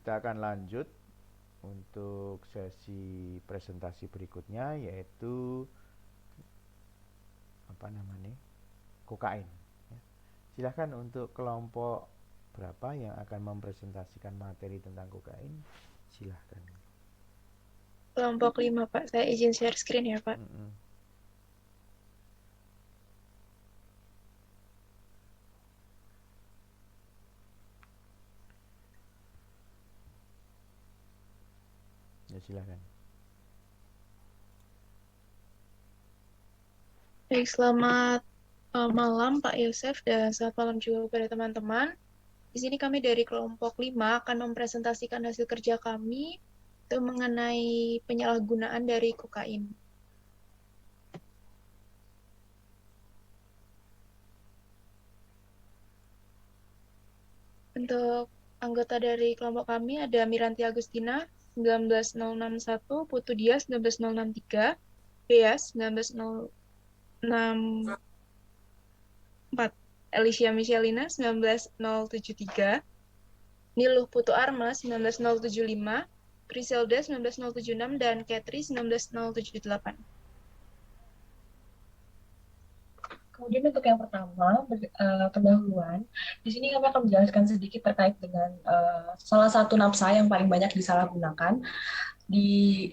kita akan lanjut untuk sesi presentasi berikutnya, yaitu apa namanya, kokain. Ya. Silahkan untuk kelompok berapa yang akan mempresentasikan materi tentang kokain, silahkan. Kelompok 5, Pak. Saya izin share screen ya, Pak. Mm-mm. Ya silahkan. Baik, selamat malam Pak Yosef dan selamat malam juga kepada teman-teman. Di sini kami dari kelompok 5 akan mempresentasikan hasil kerja kami itu mengenai penyalahgunaan dari kokain. Untuk anggota dari kelompok kami ada Miranti Agustina 19061, Putu Dia 19063, Bea 19064, Alicia Michelina 19073, Niluh Putu Arma 19075, Griselda 19076, dan Katri 19078. Kemudian untuk yang pertama, pendahuluan, di sini kami akan menjelaskan sedikit terkait dengan salah satu nafsa yang paling banyak disalahgunakan di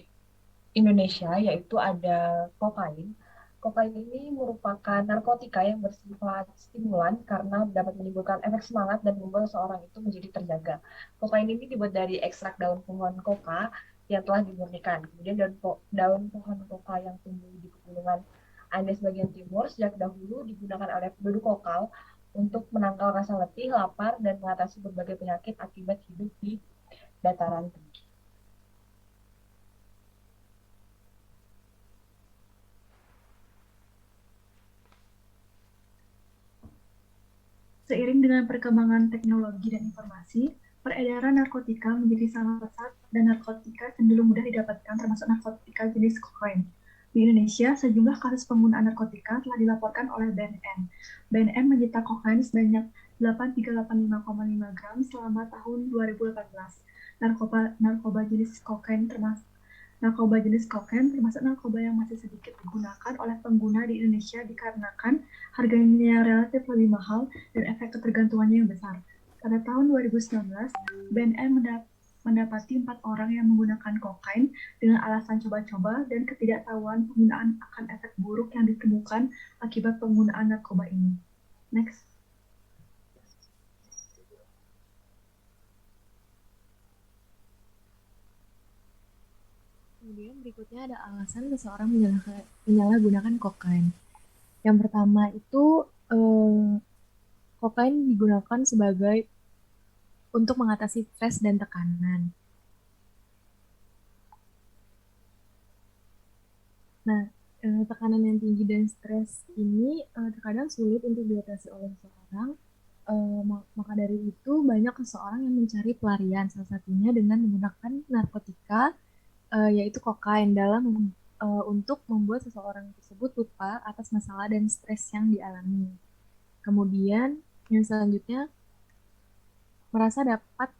Indonesia, yaitu ada kokain. Kokain ini merupakan narkotika yang bersifat stimulan karena dapat menimbulkan efek semangat dan membuat seseorang itu menjadi terjaga. Kokain ini dibuat dari ekstrak daun pohon koka yang telah dimurnikan. Kemudian daun pohon koka yang tumbuh di pegunungan Andes bagian timur sejak dahulu digunakan oleh penduduk lokal untuk menangkal rasa letih, lapar, dan mengatasi berbagai penyakit akibat hidup di dataran tinggi. Seiring dengan perkembangan teknologi dan informasi, peredaran narkotika menjadi sangat pesat dan narkotika cenderung mudah didapatkan termasuk narkotika jenis kokain. Di Indonesia, sejumlah kasus penggunaan narkotika telah dilaporkan oleh BNN. BNN menyita kokain sebanyak 8.385,5 gram selama tahun 2018. Narkoba jenis kokain termasuk narkoba yang masih sedikit digunakan oleh pengguna di Indonesia dikarenakan harganya yang relatif lebih mahal dan efek ketergantungannya yang besar. Pada tahun 2019, BNN mendapati 4 orang yang menggunakan kokain dengan alasan coba-coba dan ketidaktahuan penggunaan akan efek buruk yang ditemukan akibat penggunaan narkoba ini. Next. Kemudian berikutnya ada alasan seseorang menyalahgunakan kokain. Yang pertama itu kokain digunakan sebagai untuk mengatasi stres dan tekanan. Nah, tekanan yang tinggi dan stres ini terkadang sulit untuk diatasi oleh seseorang. Maka dari itu banyak seseorang yang mencari pelarian, salah satunya dengan menggunakan narkotika, yaitu kokain untuk membuat seseorang tersebut lupa atas masalah dan stres yang dialami. Kemudian yang selanjutnya merasa dapat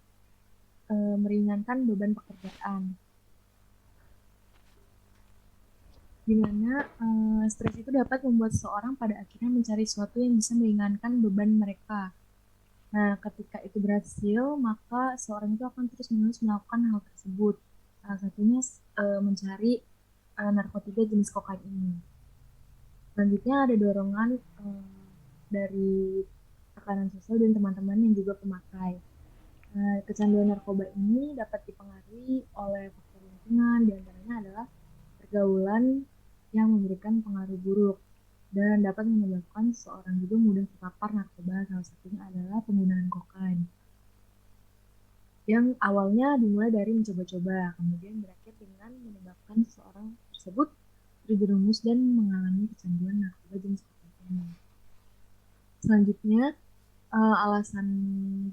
meringankan beban pekerjaan, di mana stres itu dapat membuat seseorang pada akhirnya mencari sesuatu yang bisa meringankan beban mereka. Nah, ketika itu berhasil, maka seseorang itu akan terus-menerus melakukan hal tersebut. Salah satunya mencari narkotika jenis kokain ini. Selanjutnya ada dorongan dari tekanan sosial dan teman-teman yang juga pemakai. Kecanduan narkoba ini dapat dipengaruhi oleh faktor lingkungan, diantaranya adalah pergaulan yang memberikan pengaruh buruk dan dapat menyebabkan seorang juga mudah terpapar narkoba. Salah satunya adalah penggunaan kokain yang awalnya dimulai dari mencoba-coba, kemudian berakhir dengan menyebabkan seseorang tersebut terjerumus dan mengalami kecanduan narkoba jenis kokain ini. Selanjutnya, alasan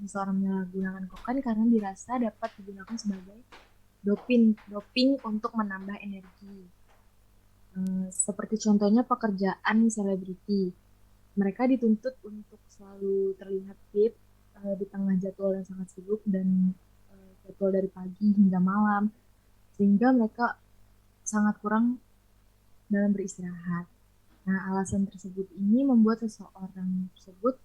seseorang menyalahgunakan kokain karena dirasa dapat digunakan sebagai doping untuk menambah energi. Seperti contohnya pekerjaan selebriti. Mereka dituntut untuk selalu terlihat fit di tengah jadwal yang sangat sibuk dan nge-scroll dari pagi hingga malam, sehingga mereka sangat kurang dalam beristirahat. Nah, alasan tersebut ini membuat seseorang tersebut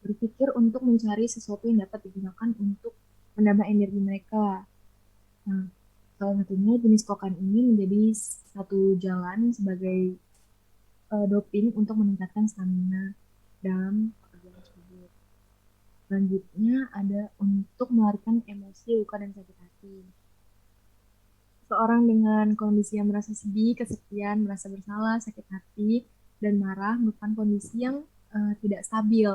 berpikir untuk mencari sesuatu yang dapat digunakan untuk menambah energi mereka. Nah, salah satunya jenis kokain ini menjadi satu jalan sebagai doping untuk meningkatkan stamina dalam pekerjaan tersebut. Selanjutnya ada untuk melarikan emosi, luka, dan sakit hati. Seorang dengan kondisi yang merasa sedih, kesepian, merasa bersalah, sakit hati, dan marah merupakan kondisi yang tidak stabil.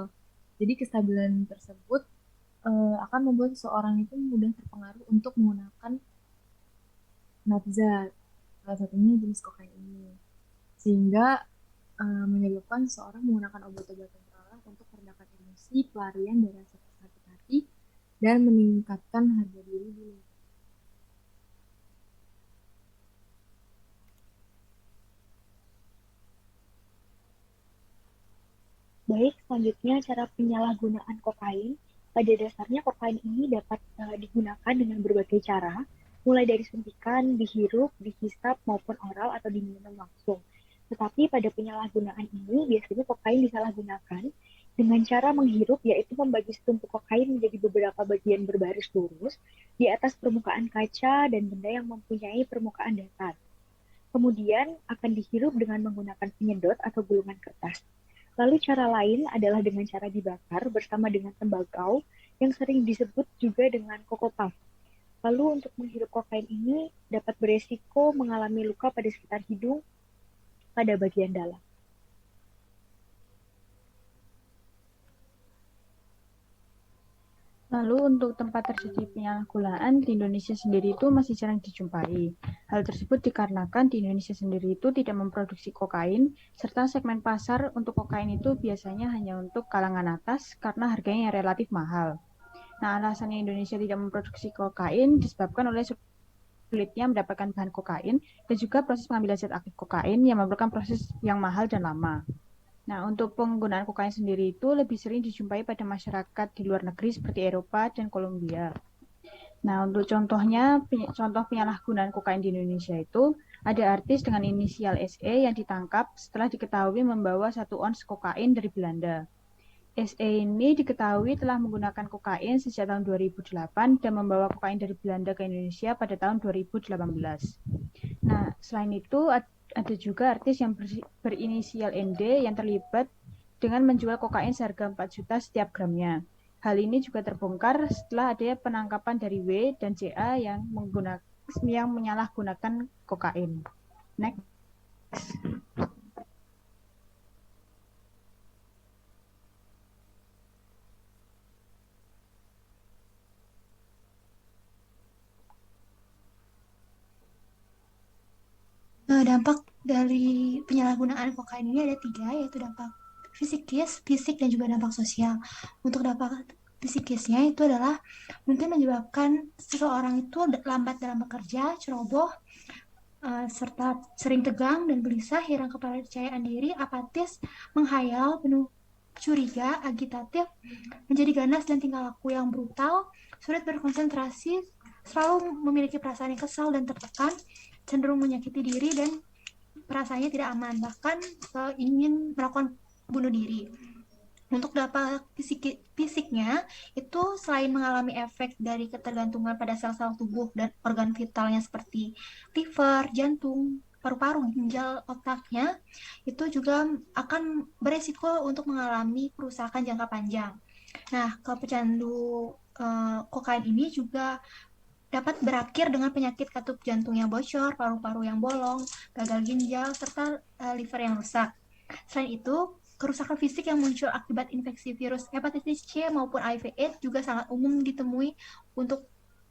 Jadi kestabilan tersebut akan membuat seseorang itu mudah terpengaruh untuk menggunakan nafza, salah satunya jenis kokain ini, sehingga menyebabkan seseorang menggunakan obat-obatan terlarang untuk meredakan emosi, pelarian dari rasa sakit hati, dan meningkatkan harga diri di lingkungan. Baik, selanjutnya cara penyalahgunaan kokain. Pada dasarnya kokain ini dapat digunakan dengan berbagai cara, mulai dari suntikan, dihirup, dihisap, maupun oral atau diminum langsung. Tetapi pada penyalahgunaan ini, biasanya kokain disalahgunakan dengan cara menghirup, yaitu membagi setumpuk kokain menjadi beberapa bagian berbaris lurus di atas permukaan kaca dan benda yang mempunyai permukaan datar. Kemudian akan dihirup dengan menggunakan penyedot atau gulungan kertas. Lalu cara lain adalah dengan cara dibakar bersama dengan tembakau yang sering disebut juga dengan kokopaf. Lalu untuk menghirup kokain ini dapat beresiko mengalami luka pada sekitar hidung pada bagian dalam. Lalu untuk tempat terjadi penyalahgunaan di Indonesia sendiri itu masih jarang dijumpai. Hal tersebut dikarenakan di Indonesia sendiri itu tidak memproduksi kokain, serta segmen pasar untuk kokain itu biasanya hanya untuk kalangan atas karena harganya yang relatif mahal. Nah, alasannya Indonesia tidak memproduksi kokain disebabkan oleh sulitnya mendapatkan bahan kokain dan juga proses pengambilan zat aktif kokain yang memerlukan proses yang mahal dan lama. Nah, untuk penggunaan kokain sendiri itu lebih sering dijumpai pada masyarakat di luar negeri seperti Eropa dan Kolombia. Nah, untuk contoh penyalahgunaan kokain di Indonesia itu ada artis dengan inisial SE yang ditangkap setelah diketahui membawa 1 ons kokain dari Belanda. SE ini diketahui telah menggunakan kokain sejak tahun 2008 dan membawa kokain dari Belanda ke Indonesia pada tahun 2018. Nah, selain itu ada juga artis yang berinisial ND yang terlibat dengan menjual kokain seharga 4 juta setiap gramnya. Hal ini juga terbongkar setelah ada penangkapan dari W dan JA yang menyalahgunakan kokain. Next. Dampak dari penyalahgunaan kokain ini ada 3, yaitu dampak fisikis, fisik, dan juga dampak sosial. Untuk dampak fisikisnya itu adalah mungkin menyebabkan seseorang itu lambat dalam bekerja, ceroboh, serta sering tegang dan gelisah, hilang kepercayaan diri, apatis, menghayal, penuh curiga, agitatif, menjadi ganas dan tingkah laku yang brutal, sulit berkonsentrasi, selalu memiliki perasaan yang kesal dan tertekan, cenderung menyakiti diri dan perasaannya tidak aman, bahkan ingin melakukan bunuh diri. Untuk dampak fisiknya itu selain mengalami efek dari ketergantungan pada sel-sel tubuh dan organ vitalnya seperti liver, jantung, paru-paru, ginjal, otaknya, itu juga akan beresiko untuk mengalami kerusakan jangka panjang. Nah, pecandu kokain ini juga dapat berakhir dengan penyakit katup jantung yang bocor, paru-paru yang bolong, gagal ginjal, serta liver yang rusak. Selain itu, kerusakan fisik yang muncul akibat infeksi virus hepatitis C maupun HIV/AIDS juga sangat umum ditemui untuk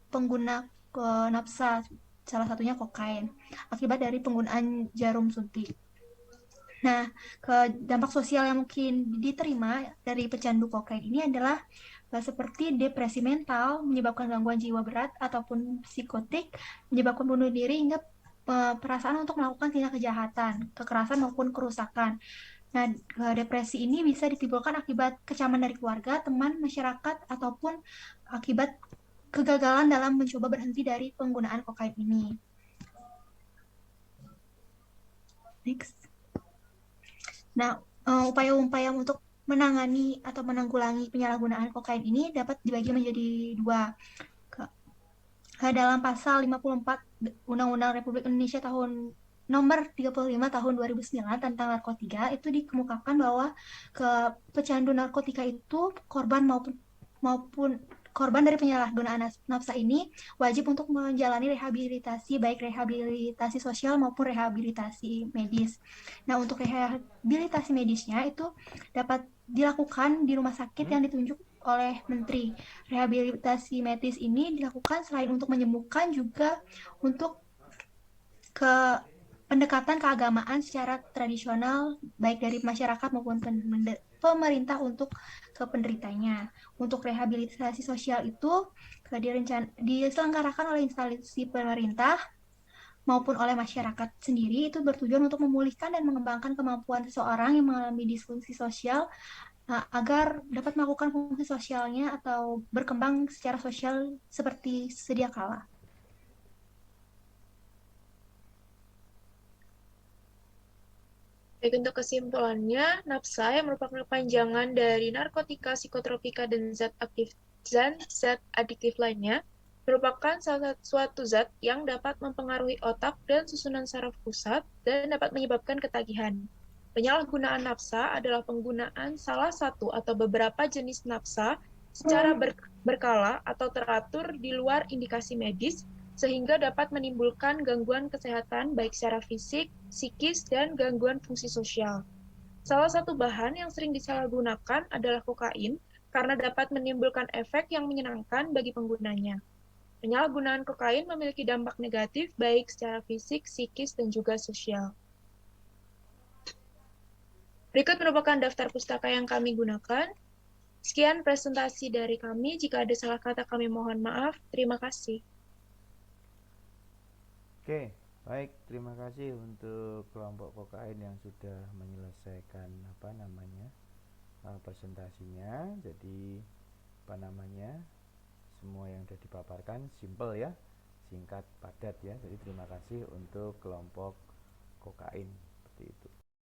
pengguna nafsa, salah satunya kokain, akibat dari penggunaan jarum suntik. Nah, dampak sosial yang mungkin diterima dari pecandu kokain ini adalah seperti depresi mental, menyebabkan gangguan jiwa berat ataupun psikotik, menyebabkan bunuh diri hingga perasaan untuk melakukan tindak kejahatan, kekerasan maupun kerusakan. Nah, depresi ini bisa ditimbulkan akibat kecaman dari keluarga, teman, masyarakat, ataupun akibat kegagalan dalam mencoba berhenti dari penggunaan kokain ini. Next. Nah, upaya-upaya untuk menangani atau menanggulangi penyalahgunaan kokain ini dapat dibagi menjadi dua. Dalam pasal 54 Undang-Undang Republik Indonesia tahun nomor 35 tahun 2009 tentang narkotika itu dikemukakan bahwa pecandu narkotika itu korban maupun korban dari penyalahgunaan nafsa ini wajib untuk menjalani rehabilitasi, baik rehabilitasi sosial maupun rehabilitasi medis. Nah, untuk rehabilitasi medisnya itu dapat dilakukan di rumah sakit yang ditunjuk oleh Menteri. Rehabilitasi medis ini dilakukan selain untuk menyembuhkan juga untuk pendekatan keagamaan secara tradisional baik dari masyarakat maupun pemerintah untuk ke penderitanya. Untuk rehabilitasi sosial itu diselenggarakan oleh instansi pemerintah maupun oleh masyarakat sendiri, itu bertujuan untuk memulihkan dan mengembangkan kemampuan seseorang yang mengalami disfungsi sosial agar dapat melakukan fungsi sosialnya atau berkembang secara sosial seperti sedia kala. Baik, untuk kesimpulannya, nafsa yang merupakan kepanjangan dari narkotika, psikotropika, dan zat adiktif lainnya merupakan suatu zat yang dapat mempengaruhi otak dan susunan saraf pusat dan dapat menyebabkan ketagihan. Penyalahgunaan nafsa adalah penggunaan salah satu atau beberapa jenis nafsa secara berkala atau teratur di luar indikasi medis sehingga dapat menimbulkan gangguan kesehatan baik secara fisik, psikis, dan gangguan fungsi sosial. Salah satu bahan yang sering disalahgunakan adalah kokain karena dapat menimbulkan efek yang menyenangkan bagi penggunanya. Penyalahgunaan kokain memiliki dampak negatif baik secara fisik, psikis, dan juga sosial. Berikut merupakan daftar pustaka yang kami gunakan. Sekian presentasi dari kami. Jika ada salah kata kami mohon maaf. Terima kasih. Oke, baik, terima kasih untuk kelompok kokain yang sudah menyelesaikan presentasinya. Jadi semua yang sudah dipaparkan simple ya, singkat, padat ya. Jadi terima kasih untuk kelompok kokain seperti itu.